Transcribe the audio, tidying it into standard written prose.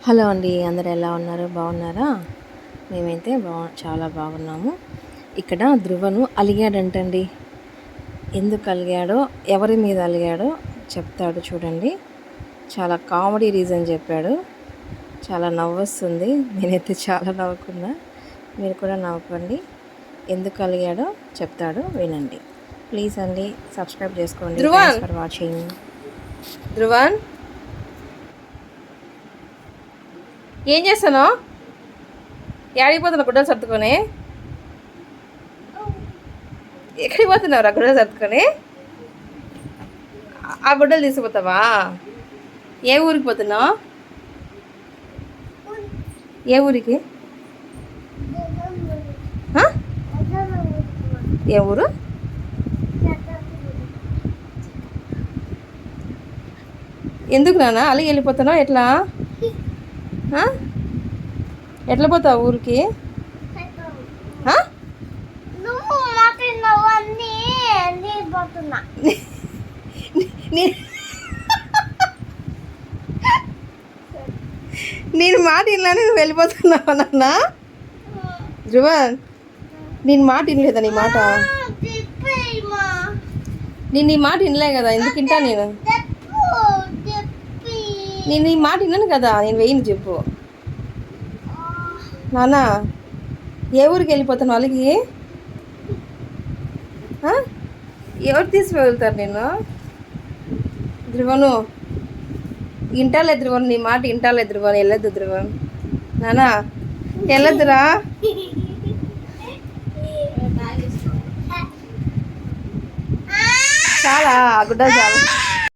Hello అండి, అందరు ఎలా ఉన్నారు? బాగున్నారా? మేమైతే చాలా బాగున్నాము. ఇక్కడ ధ్రువను అలిగాడంటండి. ఎందుకు అలిగాడో, ఎవరి మీద అలిగాడో చెప్తాడు చూడండి. చాలా కామెడీ రీజన్ చెప్పాడు. చాలా నవ్వొస్తుంది. నేనైతే చాలా నవ్వుకున్నా. మీరు కూడా నవ్వుకోండి. ఎందుకు అలిగాడో చెప్తాడు, వినండి. ప్లీజ్ అండి, సబ్స్క్రైబ్ చేసుకోండి. Thanks for watching. ధ్రువన్, ఏం చేస్తాను? ఎక్కడికి పోతున్నావు గుడ్డలు సర్దుకొని? ఎక్కడికి పోతున్నావు రా గుడ్డలు సర్దుకొని? ఆ గుడ్డలు తీసుకుపోతావా? ఏ ఊరికి పోతున్నావు? ఏ ఊరికి? ఏ ఊరు? ఎందుకు నాన్న అలిగి వెళ్ళిపోతున్నావు? ఎట్లా ఎట్లా పోతావు ఊరికి? నేను మాట వినలేని నువ్వు వెళ్ళిపోతున్నావు నాన్న. ధ్రువన్, నేను మాట వినలేదా? నీ మాట నేను నీ మాట వినలే కదా, ఎందుకు వింటా నేను నీ మాట విన్నాను కదా. నేను వెయ్యిని చెప్పు నాన్న. ఏ ఊరికి వెళ్ళిపోతాను అలిగి? ఎవరు తీసుకువెళ్తారు నేను? ధ్రువను, ఇంటాలే ధ్రువన్, నీ మాట ఇంటాలే ధ్రువన్. వెళ్ళొద్దు ధ్రువన్. నానా వెళ్ళొద్దురా. చాలా గుడ్డ చాలా.